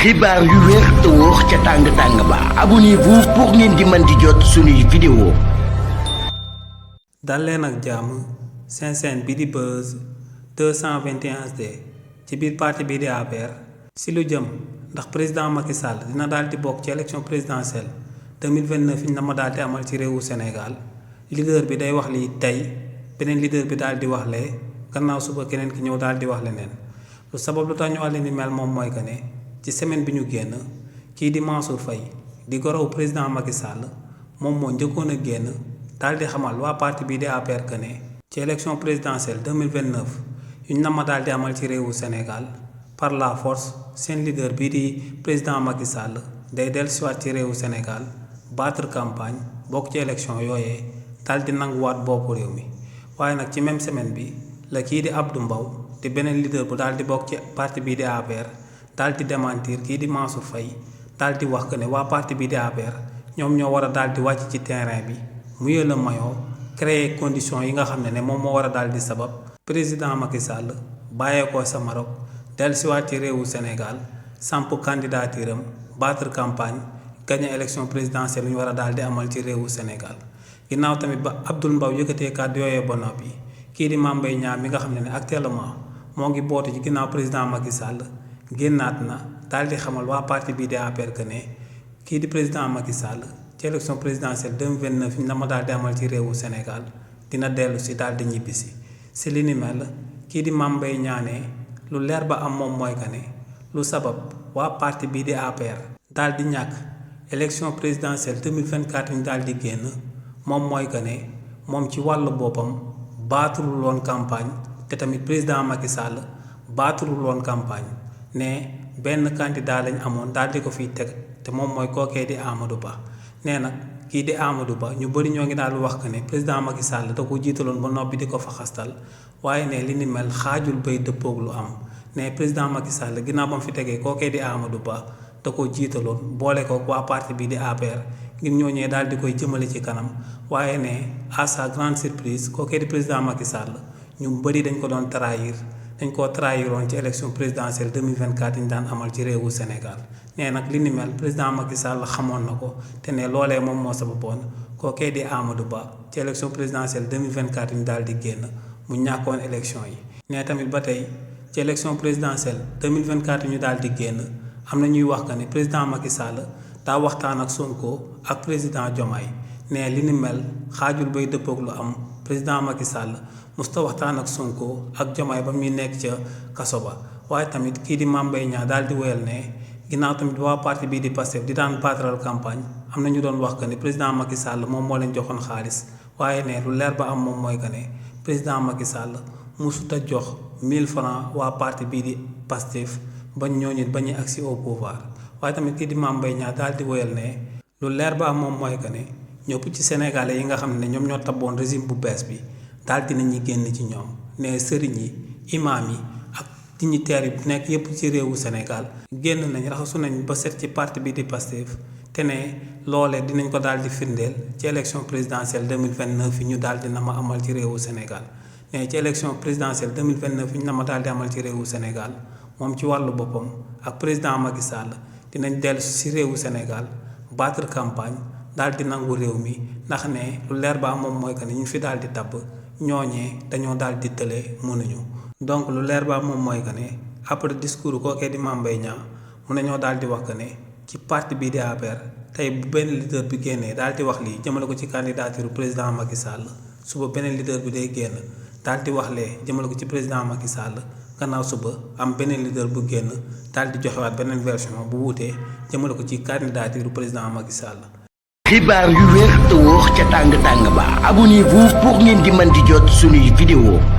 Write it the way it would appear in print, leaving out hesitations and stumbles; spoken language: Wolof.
xibaar yu wér te wóor ca tàng ba abonnez-vous pour ngeen di mën di jot suñuy vidéo. dal leen ak jàmm seen chaîne bi di Buzz 221HD ci biir parti bi di APR si lu jëm ndax président Macky Sall dina daal di bokk ci élection présidentielle 2029 yi na ma daal di amal ci réewu Sénégal leader bi day wax lii tey beneen leader bi daal di wax lee gannaaw suba keneen ki ñëw daal di wax leneen lu sabab lu tax ñu wax leen ni mel moom mooy que ne ci semaine bi ñu génn kii di Mansour Faye di gorow président Macky Sall moom moo njëkkoon a génn daal di xamal waa parti bii di APR que ne ci élection présidentielle 2029 yu ñu nama daal di amal ci réewu Sénégal par la force seen leader bii di président Macky Sall day dellusiwaat ci réewu Sénégal battre campagne bokk ci élection yooyee daal di nanguwaat boppu réew mi waaye nag ci même semaine bi la kii di Abdou Mbow di beneen leader bu daal di bokk ci parti bii di APR daal di démentir kii di Mansour Faye daal di wax que ne waa parti bii di APR ñoom ñoo war a daal di wàcc ci terrain bi muyee la maillot créer conditions yi nga xam ne moom moo war a daal di sabab président Macky Sall bàyyeekoo sa Maroc dellusiwaat ci réewu Sénégal samp candidature am battre campagne gagné élection présidentielle yu ñu war a daal di amal ci réewu Sénégal ginnaaw tamit ba Abdoul Mbow yëkkatee kàddu yooyee ba noppi kii di Mame Mbaye Niang mi nga xam ne actuellement moo ngi bootu ci ginnaaw président Macky Sall génnaat na daal di xamal waa parti bii di APR que ne kii di président Macky Sall ci élection présidentielle 2029 ñu ma daal di amal ci réewu Sénégal dina dellu si daal di ñibbisi si li ni mel kii di Mame Mbaye Niang ne lu leer ba am moom mooy que ne lu sabab waa parti bii di APR daal di ñàkk élection présidentielle 2024 ñu daal di génn moom mooy que ne moom ci wàllu boppam baaturul woon campagne te tamit président Macky Sall baaturul woon campagne ne benn candidat lañ amoon daal di ko fiy teg te moom mooy kookee di Amadou Ba nee nag kii di Amadou Ba ñu bëri ñoo ngi daal wax que ne président Macky Sall da ko jiitaloon ba noppi di ko fa xastal waaye ne li ni mel xaajul bay dëppoog lu am ne président Macky Sall ginnaaw ba mu fi tegee kookee di Amadou Ba da ko jiitaloon boole ko waa parti bi di APR ngir ñooñee daal di koy jëmale ci kanam waaye ne à sa grande surprise kookee di président Macky Sall ñu bëri dañ ko doon trahir. dañ koo trahiroon ci élection présidentielle 2024 yi ñu daan amal ci réewu Sénégal nee nag li ni mel président Macky Sall xamoon na ko te ne loolee moom moo sababoon kookee di Amadou Ba ci élection présidentielle 2024 yi ñu daal di génn mu ñàkkoon élection yi. nee tamit ba tey ci élection présidentielle 2024 yi ñu daal di génn am na ñuy wax que ne président Macky Sall daa waxtaan ak Sonko ak président Diomaye nee li ni mel xaajul bay dëppoog lu am président Macky Sall. musta waxtaan ak Sonko ak Diomaye ba muy nekk ca kaso ba waaye tamit kii di Mame Mbaye Niang daal di wéyal ne ginnaaw tamit waa parti bii di Pastef di daan baataral campagne am na ñu doon wax que ne président Macky Sall moom moo leen joxoon xaalis waaye ne lu leer ba am moom mooy que ne président Macky Sall musut a jox 1000 francs waa parti bii di Pastef bañ ñooñu bañuy agsi au pouvoir waaye tamit kii di Mame Mbaye Niang daal di wéyal ne lu leer ba am moom mooy que ne ñëpp ci sénégalais yi nga xam ne ñoom ñoo tabboon régime bu bees bi daal dinañu génn ci ñoom ne sëriñ yi imaam yi ak dignitaires yi nekk yépp ci réewu Sénégal génn nañ raxasu nañ ba set ci parti bi di Pastef te ne loolee dinañ ko daal di firndeel ci élection présidentielle 2029 yi ñu daal di na ma amal ci réewu Sénégal ne ci élection présidentielle 2029 yi ñu na ma daal di amal ci réewu Sénégal moom ci wàllu boppam ak président Macky Sall dinañ dellu ci réewu Sénégal battre campagne daal di nangu réew mi ndax ne lu leer ba moom mooy que ne ñu fi daal di tabb ñooñee dañoo daal di tële mënuñu donc lu leer ba moom mooy que ne après discours kookee di Mame Mbaye Niang mun nañoo daal di wax que ne ci parti bii di APR tey bu benn leader bi génnee daal di wax lii jëmale ko ci candidature président Macky Sall suba beneen leader bi day génn daal di wax lee jëmale ko ci président Macky Sall gannaaw suba am beneen leader bu génn daal di joxewaat beneen version bu wuutee jëmale ko ci candidature président Macky Sall. xibaar yu wér te wóor ca tàng ba abonnez-vous pour ngeen di mën di jot suñuy vidéo.